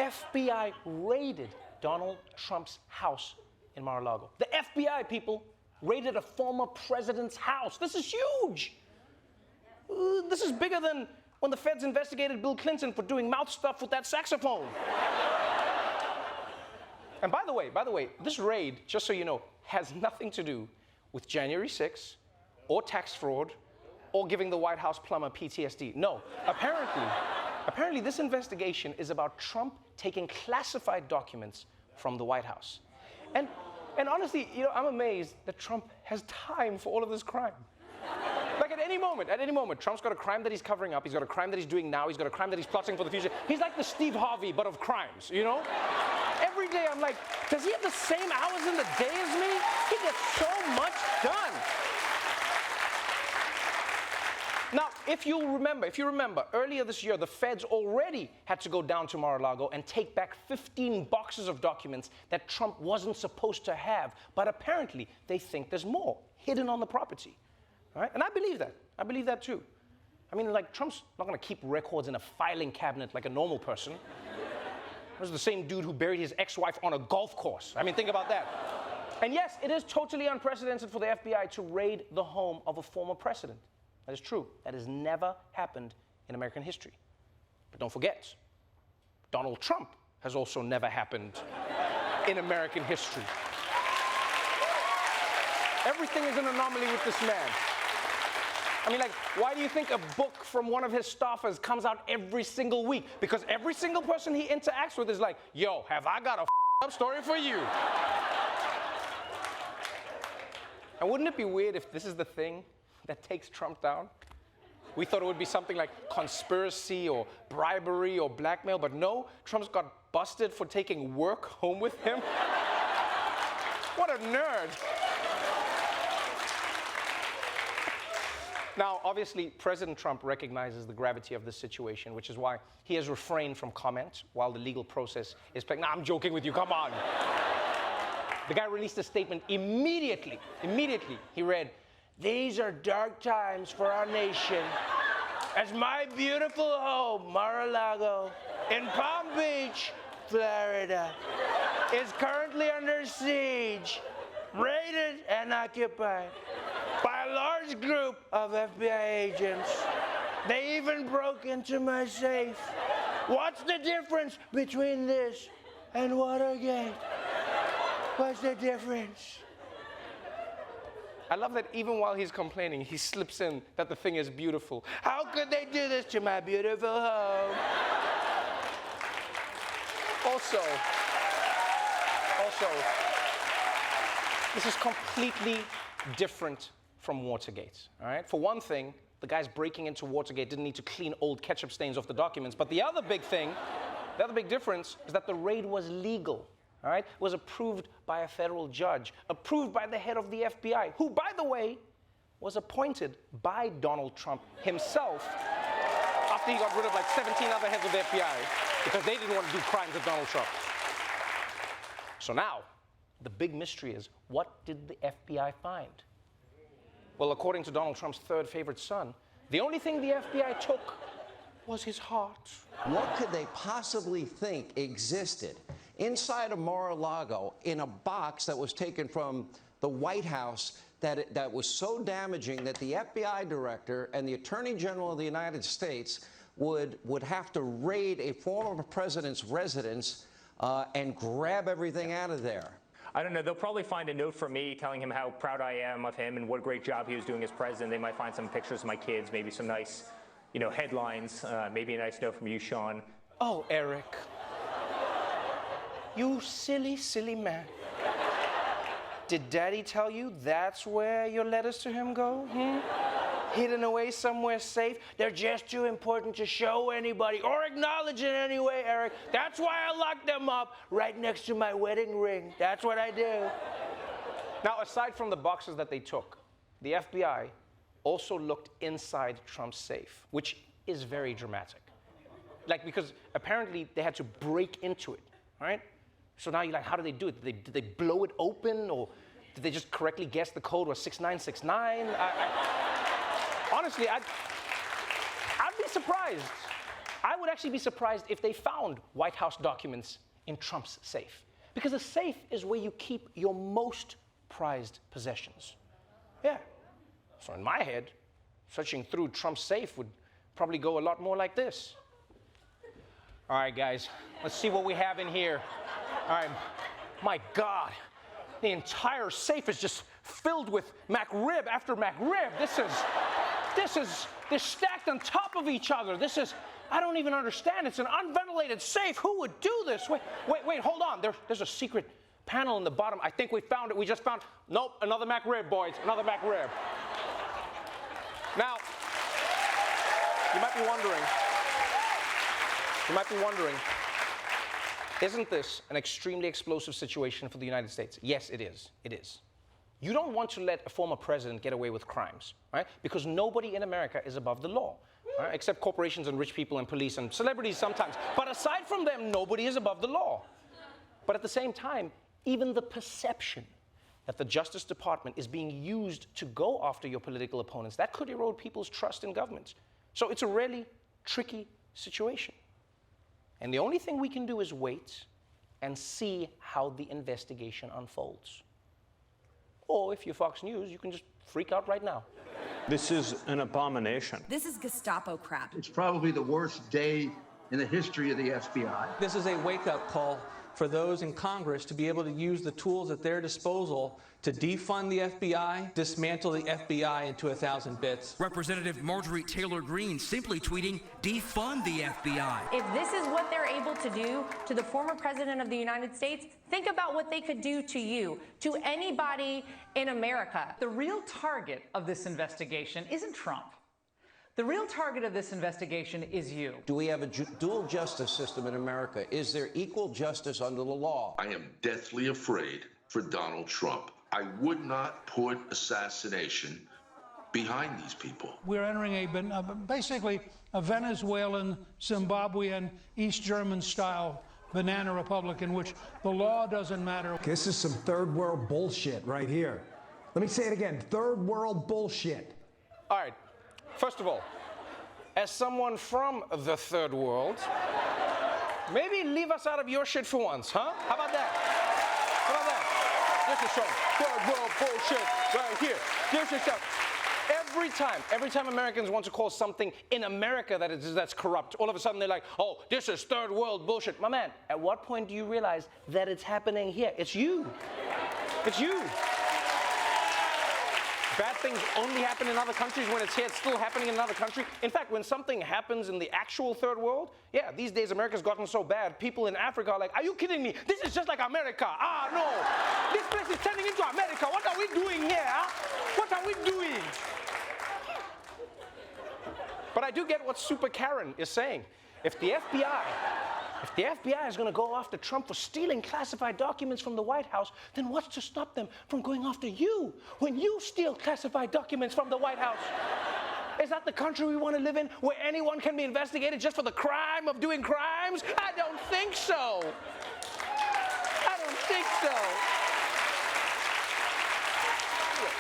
FBI raided Donald Trump's house in Mar-a-Lago. The FBI, people, raided a former president's house. This is huge. This is bigger than when the feds investigated Bill Clinton for doing mouth stuff with that saxophone. And by the way, this raid, just so you know, has nothing to do with January 6th, or tax fraud, or giving the White House plumber PTSD. No, apparently this investigation is about Trump taking classified documents from the White House. And honestly, you know, I'm amazed that Trump has time for all of this crime. Like at any moment, Trump's got a crime that he's covering up, he's got a crime that he's doing now, he's got a crime that he's plotting for the future. He's like the Steve Harvey, but of crimes, you know? Every day I'm like, does he have the same hours in the day as me? He gets so much done. Now, if you remember, earlier this year, the feds already had to go down to Mar-a-Lago and take back 15 boxes of documents that Trump wasn't supposed to have. But apparently, they think there's more hidden on the property. All right? And I believe that. I believe that too. I mean, like, Trump's not going to keep records in a filing cabinet like a normal person. This is the same dude who buried his ex-wife on a golf course. I mean, think about that. And yes, it is totally unprecedented for the FBI to raid the home of a former president. That is true. That has never happened in American history. But don't forget, Donald Trump has also never happened in American history. Everything is an anomaly with this man. I mean, like, why do you think a book from one of his staffers comes out every single week? Because every single person he interacts with is like, yo, have I got a up story for you? And wouldn't it be weird if this is the thing that takes Trump down? We thought it would be something like conspiracy or bribery or blackmail, but no, Trump's got busted for taking work home with him. What a nerd. Now, obviously, President Trump recognizes the gravity of this situation, which is why he has refrained from comment while the legal process is playing. Nah, I'm joking with you, come on. The guy released a statement immediately. He read, "These are dark times for our nation, as my beautiful home, Mar-a-Lago, in Palm Beach, Florida, is currently under siege, raided and occupied by a large group of FBI agents. They even broke into my safe. What's the difference between this and Watergate? What's the difference?" I love that even while he's complaining, he slips in that the thing is beautiful. How could they do this to my beautiful home? Also, this is completely different from Watergate, all right? For one thing, the guys breaking into Watergate didn't need to clean old ketchup stains off the documents, but the other big difference is that the raid was legal. All right, was approved by a federal judge, approved by the head of the FBI, who, by the way, was appointed by Donald Trump himself after he got rid of like 17 other heads of the FBI because they didn't want to do crimes with Donald Trump. So now, the big mystery is, what did the FBI find? Well, according to Donald Trump's third favorite son, the only thing the FBI took was his heart. What could they possibly think existed inside of Mar-a-Lago in a box that was taken from the White House that was so damaging that the FBI director and the Attorney General of the United States would have to raid a former president's residence and grab everything out of there? I don't know. They'll probably find a note from me telling him how proud I am of him and what a great job he was doing as president. They might find some pictures of my kids, maybe some nice, headlines, maybe a nice note from you, Sean. Oh, Eric. You silly, silly man. Did Daddy tell you that's where your letters to him go? Hidden away somewhere safe? They're just too important to show anybody or acknowledge in any way, Eric. That's why I locked them up right next to my wedding ring. That's what I do. Now, aside from the boxes that they took, the FBI also looked inside Trump's safe, which is very dramatic. Like, because apparently they had to break into it, right? So now you're like, how did they do it? Did they blow it open, or did they just correctly guess the code was 6969? Honestly, I'd be surprised. I would actually be surprised if they found White House documents in Trump's safe. Because a safe is where you keep your most prized possessions. Yeah. So in my head, searching through Trump's safe would probably go a lot more like this. All right, guys, let's see what we have in here. All right, my God, the entire safe is just filled with McRib after McRib. They're stacked on top of each other. I don't even understand. It's an unventilated safe. Who would do this? Wait, hold on. There's a secret panel in the bottom. I think we found it. We just found, nope, another McRib, boys, another McRib. Now, you might be wondering, isn't this an extremely explosive situation for the United States? Yes, it is. It is. You don't want to let a former president get away with crimes, right? Because nobody in America is above the law, right? Except corporations and rich people and police and celebrities sometimes. But aside from them, nobody is above the law. But at the same time, even the perception that the Justice Department is being used to go after your political opponents, that could erode people's trust in government. So it's a really tricky situation. And the only thing we can do is wait and see how the investigation unfolds. Or if you're Fox News, you can just freak out right now. This is an abomination. This is Gestapo crap. It's probably the worst day in the history of the FBI. This is a wake-up call for those in Congress to be able to use the tools at their disposal to defund the FBI, dismantle the FBI into 1,000 bits. Representative Marjorie Taylor Greene simply tweeting, defund the FBI. If this is what they're able to do to the former president of the United States, think about what they could do to you, to anybody in America. The real target of this investigation isn't Trump. The real target of this investigation is you. Do we have a dual justice system in America? Is there equal justice under the law? I am deathly afraid for Donald Trump. I would not put assassination behind these people. We're entering basically a Venezuelan, Zimbabwean, East German style banana republic in which the law doesn't matter. This is some third world bullshit right here. Let me say it again, third world bullshit. All right, first of all, as someone from the third world, maybe leave us out of your shit for once, huh? How about that? How about that? This is some third world bullshit right here. This is some. Every time Americans want to call something in America that's corrupt, all of a sudden they're like, oh, this is third world bullshit. My man, at what point do you realize that it's happening here? It's you. It's you. Bad things only happen in other countries. When it's here, it's still happening in another country. In fact, when something happens in the actual third world, yeah, these days America's gotten so bad, people in Africa are like, are you kidding me? This is just like America. Ah, no. This place is turning into America. What are we doing here? Huh? What are we doing? But I do get what Super Karen is saying. If the FBI is going to go after Trump for stealing classified documents from the White House, then what's to stop them from going after you when you steal classified documents from the White House? Is that the country we want to live in, where anyone can be investigated just for the crime of doing crimes? I don't think so. I don't think so.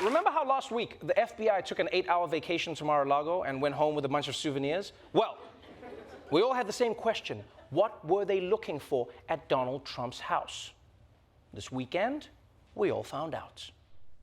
Remember how last week the FBI took an 8-hour vacation to Mar-a-Lago and went home with a bunch of souvenirs? Well, we all had the same question. What were they looking for at Donald Trump's house? This weekend, we all found out.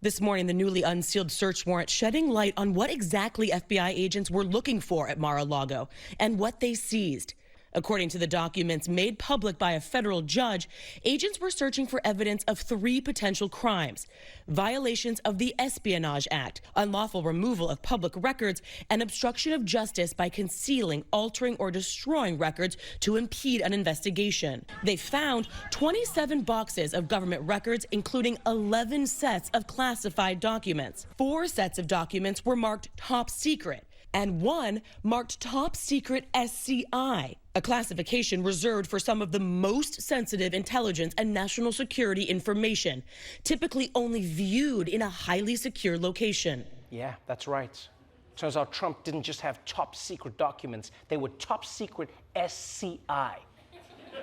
This morning, the newly unsealed search warrant shedding light on what exactly FBI agents were looking for at Mar-a-Lago and what they seized. According to the documents made public by a federal judge, agents were searching for evidence of 3 potential crimes: violations of the Espionage Act, unlawful removal of public records, and obstruction of justice by concealing, altering, or destroying records to impede an investigation. They found 27 boxes of government records, including 11 sets of classified documents. 4 sets of documents were marked top secret, and 1 marked top secret SCI, a classification reserved for some of the most sensitive intelligence and national security information, typically only viewed in a highly secure location. Yeah, that's right. Turns out Trump didn't just have top secret documents, they were top secret SCI.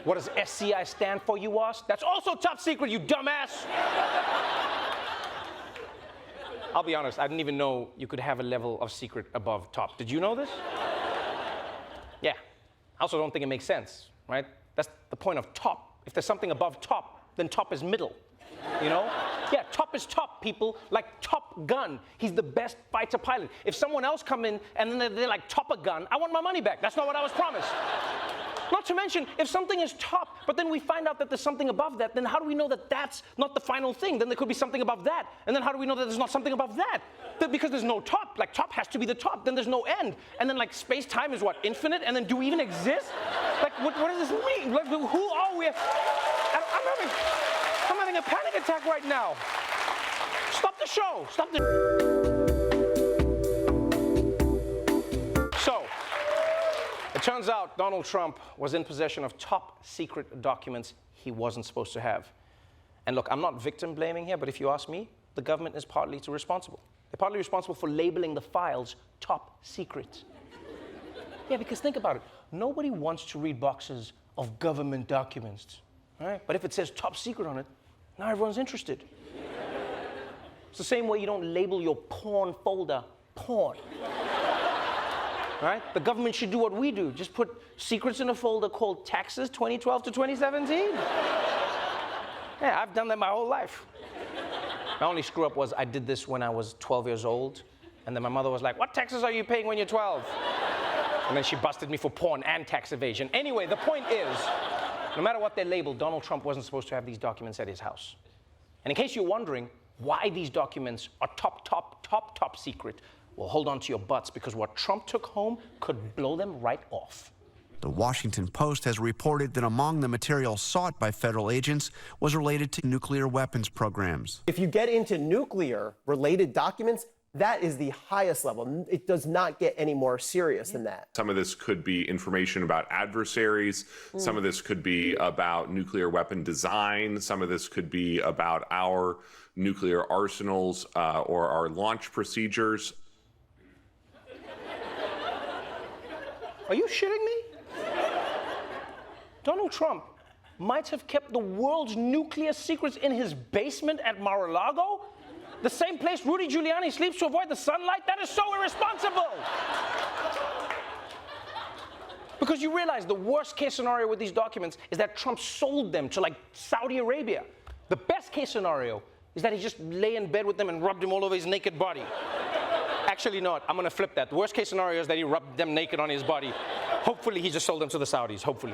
What does SCI stand for, you ask? That's also top secret, you dumbass! I'll be honest, I didn't even know you could have a level of secret above top. Did you know this? Yeah. I also don't think it makes sense, right? That's the point of top. If there's something above top, then top is middle, you know? Yeah, top is top, people, like Top Gun. He's the best fighter pilot. If someone else come in and then they're like Top a Gun, I want my money back. That's not what I was promised. Not to mention, if something is top, but then we find out that there's something above that, then how do we know that that's not the final thing? Then there could be something above that. And then how do we know that there's not something above that? Because there's no top. Like, top has to be the top. Then there's no end. And then, like, space-time is what? Infinite? And then do we even exist? Like, what does this mean? Like, who are we? I'm having a panic attack right now. Stop the show. Stop the... So, it turns out Donald Trump was in possession of top secret documents he wasn't supposed to have. And look, I'm not victim blaming here, but if you ask me, the government is partly responsible. They're partly responsible for labeling the files top secret. Yeah, because think about it. Nobody wants to read boxes of government documents, right? But if it says top secret on it, now everyone's interested. It's the same way you don't label your porn folder porn. Right? The government should do what we do. Just put secrets in a folder called Taxes 2012 to 2017. Yeah, I've done that my whole life. My only screw up was I did this when I was 12 years old. And then my mother was like, what taxes are you paying when you're 12? And then she busted me for porn and tax evasion. Anyway, the point is, no matter what they labeled, Donald Trump wasn't supposed to have these documents at his house. And in case you're wondering why these documents are top secret, well, hold on to your butts, because what Trump took home could blow them right off. The Washington Post has reported that among the material sought by federal agents was related to nuclear weapons programs. If you get into nuclear-related documents, that is the highest level. It does not get any more serious than that. Some of this could be information about adversaries. Some of this could be about nuclear weapon design. Some of this could be about our nuclear arsenals or our launch procedures. Are you shitting me? Donald Trump might have kept the world's nuclear secrets in his basement at Mar-a-Lago? The same place Rudy Giuliani sleeps to avoid the sunlight? That is so irresponsible! Because you realize the worst case scenario with these documents is that Trump sold them to, like, Saudi Arabia. The best case scenario is that he just lay in bed with them and rubbed them all over his naked body. Actually not. I'm going to flip that. The worst case scenario is that he rubbed them naked on his body. Hopefully he just sold them to the Saudis. Hopefully.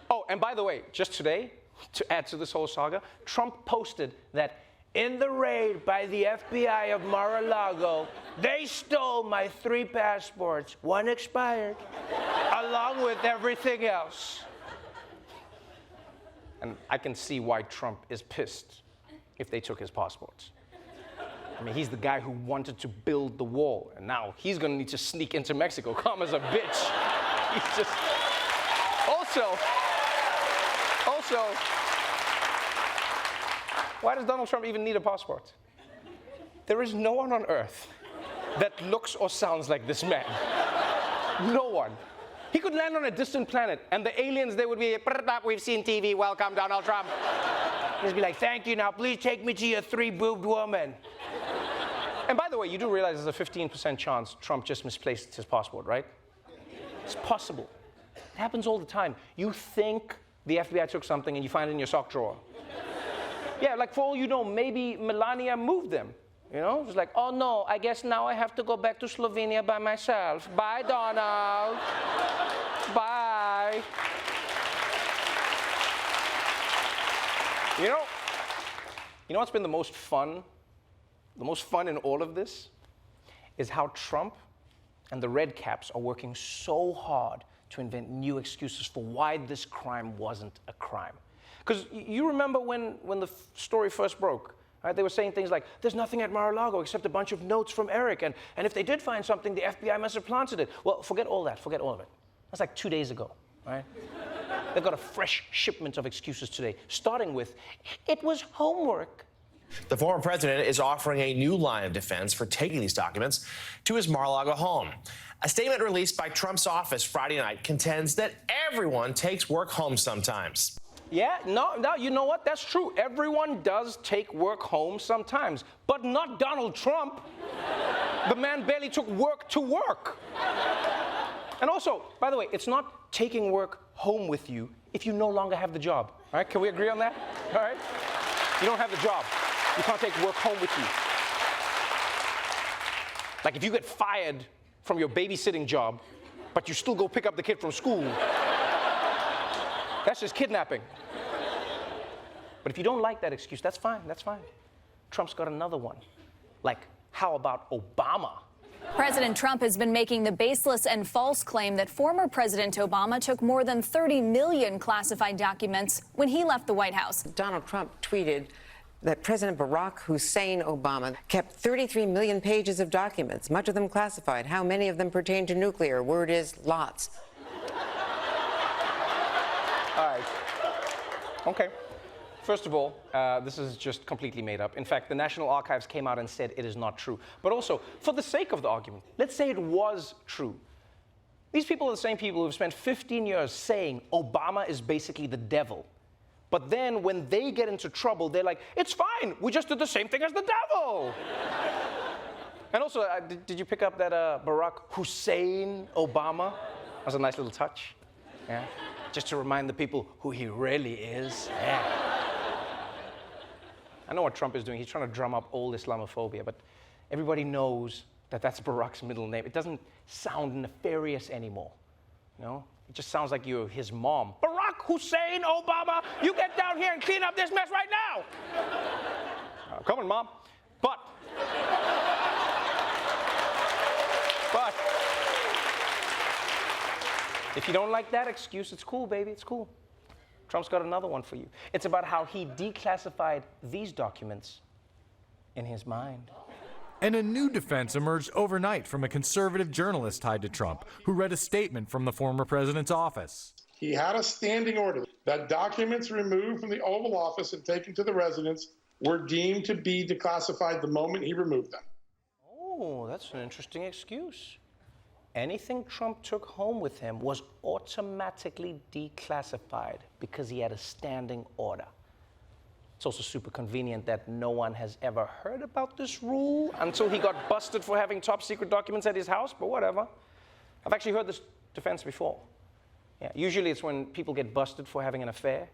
Oh, and by the way, just today, to add to this whole saga, Trump posted that in the raid by the FBI of Mar-a-Lago, they stole my 3 passports. 1 expired, along with everything else. And I can see why Trump is pissed if they took his passports. I mean, he's the guy who wanted to build the wall, and now he's gonna need to sneak into Mexico. Calm as a bitch. He's just... Also, why does Donald Trump even need a passport? There is no one on earth that looks or sounds like this man. No one. He could land on a distant planet, and the aliens, they would be, we've seen TV, welcome, Donald Trump. He'd be like, thank you, now please take me to your 3-boobed woman. And by the way, you do realize there's a 15% chance Trump just misplaced his passport, right? It's possible. It happens all the time. You think the FBI took something and you find it in your sock drawer. Yeah, like for all you know, maybe Melania moved them. You know, it's like, oh no, I guess now I have to go back to Slovenia by myself. Bye, Donald. Bye. You know what's been the most fun? The most fun in all of this is how Trump and the Red Caps are working so hard to invent new excuses for why this crime wasn't a crime. Because you remember when the story first broke, right? They were saying things like, there's nothing at Mar-a-Lago except a bunch of notes from Eric, and if they did find something, the FBI must have planted it. Well, forget all that, forget all of it. That's like 2 days ago, right? They've got a fresh shipment of excuses today, starting with, it was homework. The former president is offering a new line of defense for taking these documents to his Mar-a-Lago home. A statement released by Trump's office Friday night contends that everyone takes work home sometimes. Yeah, no, you know what? That's true. Everyone does take work home sometimes, but not Donald Trump. The man barely took work to work. And also, by the way, it's not taking work home with you if you no longer have the job. All right, can we agree on that? All right? You don't have the job. You can't take work home with you. Like if you get fired from your babysitting job, but you still go pick up the kid from school, that's just kidnapping. But if you don't like that excuse, that's fine, that's fine. Trump's got another one. Like, how about Obama? President Trump has been making the baseless and false claim that former President Obama took more than 30 million classified documents when he left the White House. Donald Trump tweeted that President Barack Hussein Obama kept 33 million pages of documents, much of them classified. How many of them pertain to nuclear? Word is lots. All right. Okay. First of all, this is just completely made up. In fact, the National Archives came out and said it is not true. But also, for the sake of the argument, let's say it was true. These people are the same people who have spent 15 years saying Obama is basically the devil. But then when they get into trouble, they're like, it's fine, we just did the same thing as the devil. And also, did you pick up that Barack Hussein Obama? That was a nice little touch. Yeah. Just to remind the people who he really is. Yeah. I know what Trump is doing. He's trying to drum up old Islamophobia, but everybody knows that that's Barack's middle name. It doesn't sound nefarious anymore, you know? It just sounds like you're his mom. Barack Hussein Obama, you get down here and clean up this mess right now. Coming, Mom. But if you don't like that excuse, it's cool, baby, it's cool. Trump's got another one for you. It's about how he declassified these documents in his mind. And a new defense emerged overnight from a conservative journalist tied to Trump, who read a statement from the former president's office. He had a standing order that documents removed from the Oval Office and taken to the residence were deemed to be declassified the moment he removed them. Oh, that's an interesting excuse. Anything Trump took home with him was automatically declassified because he had a standing order. It's also super convenient that no one has ever heard about this rule until he got busted for having top secret documents at his house, but whatever. I've actually heard this defense before. Yeah, usually it's when people get busted for having an affair,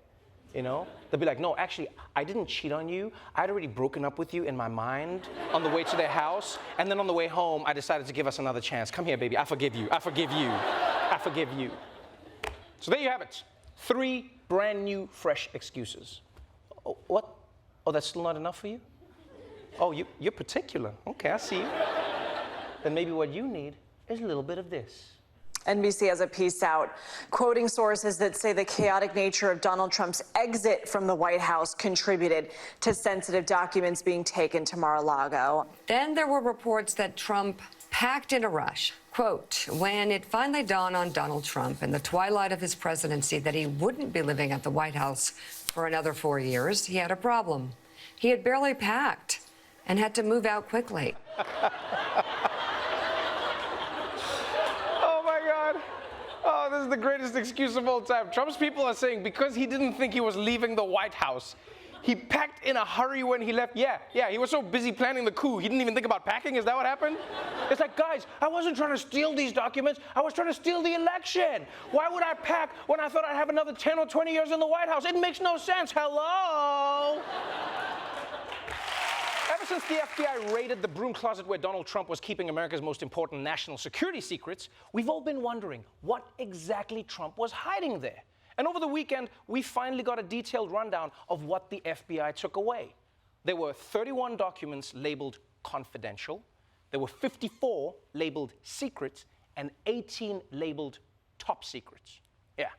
you know? They'll be like, no, actually, I didn't cheat on you. I'd already broken up with you in my mind on the way to their house, and then on the way home, I decided to give us another chance. Come here, baby, I forgive you, I forgive you, I forgive you. So there you have it. 3 brand new, fresh excuses. Oh, what? Oh, that's still not enough for you? Oh, you're particular. Okay, I see you. Then maybe what you need is a little bit of this. NBC has a piece out quoting sources that say the chaotic nature of Donald Trump's exit from the White House contributed to sensitive documents being taken to Mar-a-Lago. Then there were reports that Trump packed in a rush. Quote, when it finally dawned on Donald Trump in the twilight of his presidency that he wouldn't be living at the White House for another 4 years, he had a problem. He had barely packed and had to move out quickly. Oh, this is the greatest excuse of all time. Trump's people are saying because he didn't think he was leaving the White House, he packed in a hurry when he left. Yeah, he was so busy planning the coup, he didn't even think about packing. Is that what happened? It's like, guys, I wasn't trying to steal these documents. I was trying to steal the election. Why would I pack when I thought I'd have another 10 or 20 years in the White House? It makes no sense. Hello? Ever since the FBI raided the broom closet where Donald Trump was keeping America's most important national security secrets, we've all been wondering what exactly Trump was hiding there. And over the weekend, we finally got a detailed rundown of what the FBI took away. There were 31 documents labeled confidential, there were 54 labeled secret, and 18 labeled top secrets. Yeah.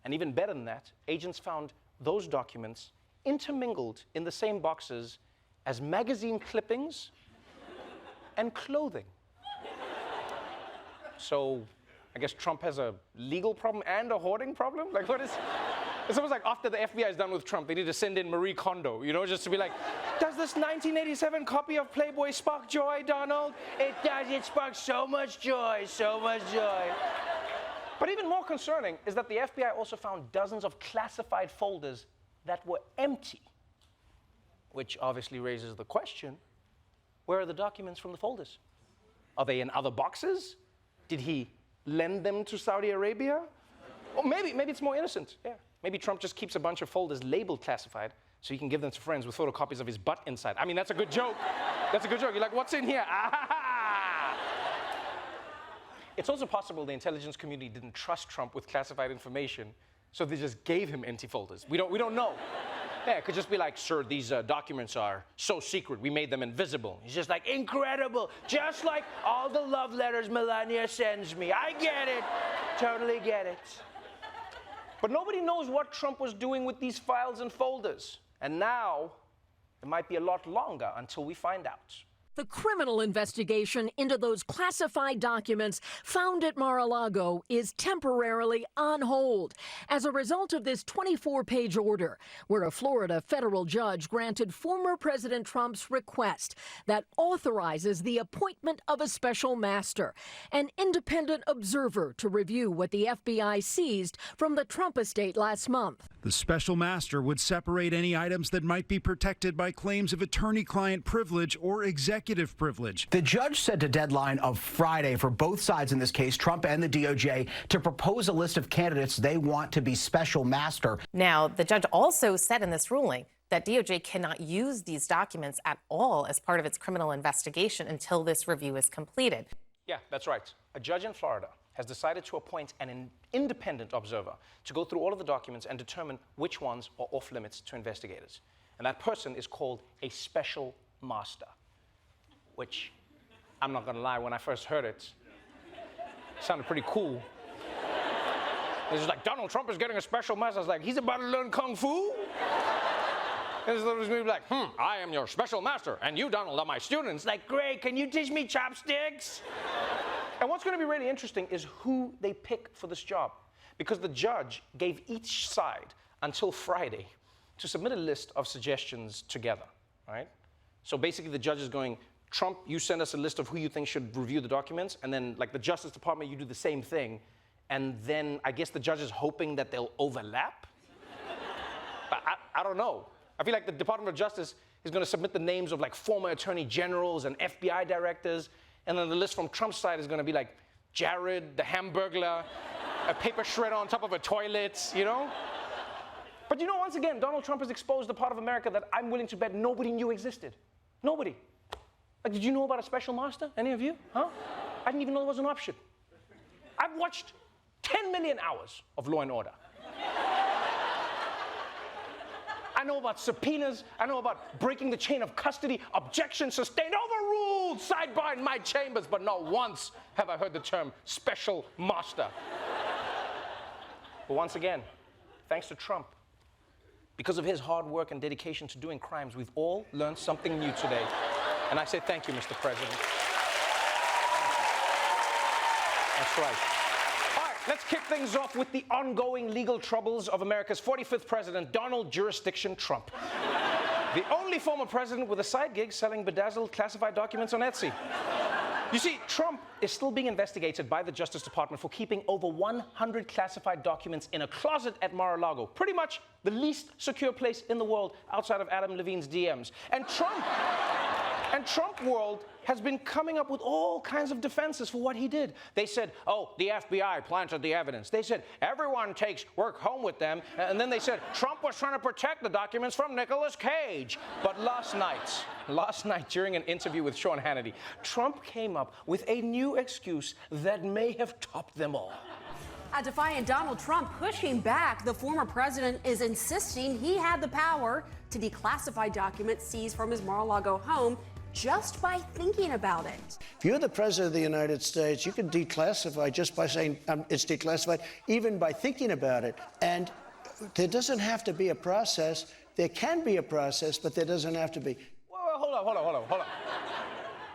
And even better than that, agents found those documents intermingled in the same boxes as magazine clippings and clothing. So I guess Trump has a legal problem and a hoarding problem? Like, what is... It's almost like after the FBI is done with Trump, they need to send in Marie Kondo, you know, just to be like, does this 1987 copy of Playboy spark joy, Donald? It does. It sparks so much joy, so much joy. But even more concerning is that the FBI also found dozens of classified folders that were empty. Which obviously raises the question, where are the documents from the folders? Are they in other boxes? Did he lend them to Saudi Arabia? Or maybe it's more innocent. Yeah. Maybe Trump just keeps a bunch of folders labeled classified so he can give them to friends with photocopies of his butt inside. I mean, that's a good joke. That's a good joke. You're like, what's in here? Ah! It's also possible the intelligence community didn't trust Trump with classified information, so they just gave him empty folders. We don't know. Yeah, it could just be like, sir, these documents are so secret, we made them invisible. He's just like, incredible, just like all the love letters Melania sends me. I get it, totally get it. But nobody knows what Trump was doing with these files and folders. And now, it might be a lot longer until we find out. The criminal investigation into those classified documents found at Mar-a-Lago is temporarily on hold as a result of this 24-page order, where a Florida federal judge granted former President Trump's request that authorizes the appointment of a special master, an independent observer to review what the FBI seized from the Trump estate last month. The special master would separate any items that might be protected by claims of attorney-client privilege or executive privilege. The judge set a deadline of Friday for both sides in this case, Trump and the DOJ, to propose a list of candidates they want to be special master. Now, the judge also said in this ruling that DOJ cannot use these documents at all as part of its criminal investigation until this review is completed. Yeah, that's right. A judge in Florida has decided to appoint an independent observer to go through all of the documents and determine which ones are off limits to investigators. And that person is called a special master, which, I'm not gonna lie, when I first heard it, sounded pretty cool. It was like, Donald Trump is getting a special master. I was like, he's about to learn Kung Fu? And it was gonna be like, I am your special master, and you, Donald, are my students. Like, great, can you teach me chopsticks? And what's gonna be really interesting is who they pick for this job, because the judge gave each side until Friday to submit a list of suggestions together, right? So basically the judge is going, Trump, you send us a list of who you think should review the documents, and then like the Justice Department, you do the same thing, and then I guess the judge is hoping that they'll overlap? But I don't know. I feel like the Department of Justice is gonna submit the names of like former attorney generals and FBI directors, and then the list from Trump's side is gonna be like Jared, the Hamburglar, a paper shredder on top of a toilet, you know? But you know, once again, Donald Trump has exposed a part of America that I'm willing to bet nobody knew existed. Nobody. Like, did you know about a special master? Any of you? Huh? I didn't even know there was an option. I've watched 10 million hours of Law and Order. I know about subpoenas. I know about breaking the chain of custody, objection sustained, overruled, sidebar in my chambers, but not once have I heard the term special master. But once again, thanks to Trump, because of his hard work and dedication to doing crimes, we've all learned something new today. And I say thank you, Mr. President. That's right. All right, let's kick things off with the ongoing legal troubles of America's 45th president, Donald Jurisdiction Trump. The only former president with a side gig selling bedazzled classified documents on Etsy. You see, Trump is still being investigated by the Justice Department for keeping over 100 classified documents in a closet at Mar-a-Lago, pretty much the least secure place in the world outside of Adam Levine's DMs. And Trump world has been coming up with all kinds of defenses for what he did. They said, oh, the FBI planted the evidence. They said, everyone takes work home with them. And then they said, Trump was trying to protect the documents from Nicolas Cage. But last night, during an interview with Sean Hannity, Trump came up with a new excuse that may have topped them all. A defiant Donald Trump pushing back. The former president is insisting he had the power to declassify documents seized from his Mar-a-Lago home just by thinking about it. If you're the president of the United States, you can declassify just by saying it's declassified, even by thinking about it. And there doesn't have to be a process. There can be a process, but there doesn't have to be. Well, hold on.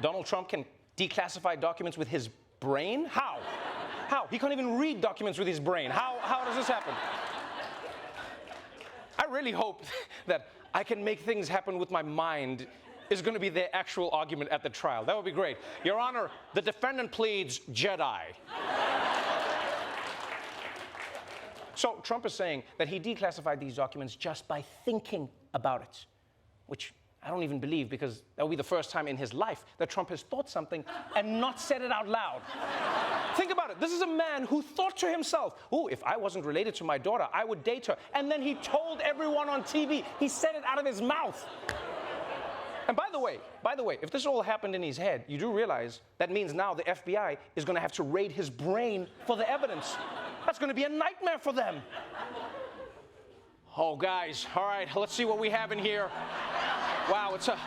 Donald Trump can declassify documents with his brain? How? How? He can't even read documents with his brain. How does this happen? I really hope that I can make things happen with my mind is going to be their actual argument at the trial. That would be great. Your Honor, the defendant pleads Jedi. So Trump is saying that he declassified these documents just by thinking about it, which I don't even believe, because that will be the first time in his life that Trump has thought something and not said it out loud. Think about it. This is a man who thought to himself, oh, if I wasn't related to my daughter, I would date her. And then he told everyone on TV. He said it out of his mouth. And by the way, if this all happened in his head, you do realize that means now the FBI is going to have to raid his brain for the evidence. That's going to be a nightmare for them. Oh, guys, all right, let's see what we have in here. Wow, it's a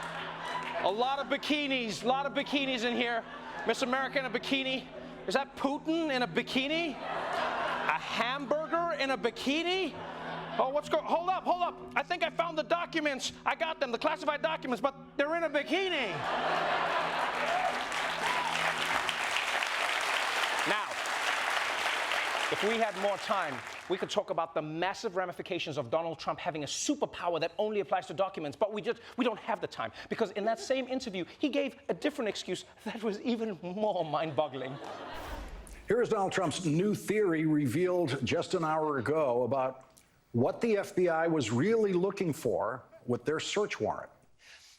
lot of bikinis in here. Miss America in a bikini. Is that Putin in a bikini? A hamburger in a bikini? Oh, hold up. I think I found the documents. I got them, the classified documents, but they're in a bikini. Now, if we had more time, we could talk about the massive ramifications of Donald Trump having a superpower that only applies to documents, but we don't have the time, because in that same interview, he gave a different excuse that was even more mind-boggling. Here is Donald Trump's new theory revealed just an hour ago about what the FBI was really looking for with their search warrant.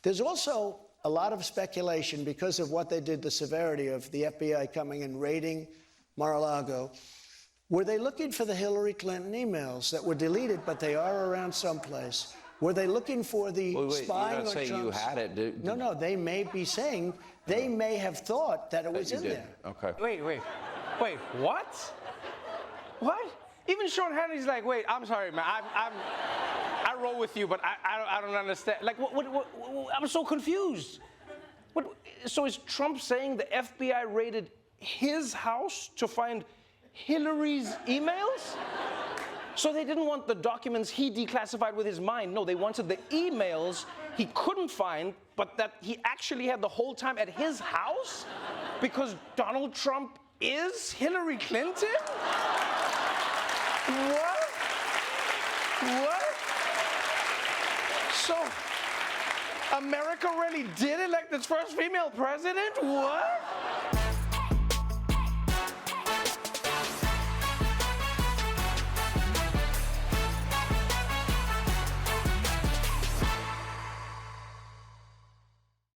There's also a lot of speculation because of what they did, the severity of the FBI coming and raiding Mar-a-Lago. Were they looking for the Hillary Clinton emails that were deleted, but they are around someplace? Were they looking for the spying on Trump's? You're not saying you had it. No, they may be saying, they may have thought that it was in there. Okay. Wait, what? What? Even Sean Hannity's like, wait, I'm sorry, man. I roll with you, but I don't understand. Like, what I'm so confused. So is Trump saying the FBI raided his house to find Hillary's emails? So they didn't want the documents he declassified with his mind. No, they wanted the emails he couldn't find, but that he actually had the whole time at his house? Because Donald Trump is Hillary Clinton? What? So, America really did elect its first female president? What?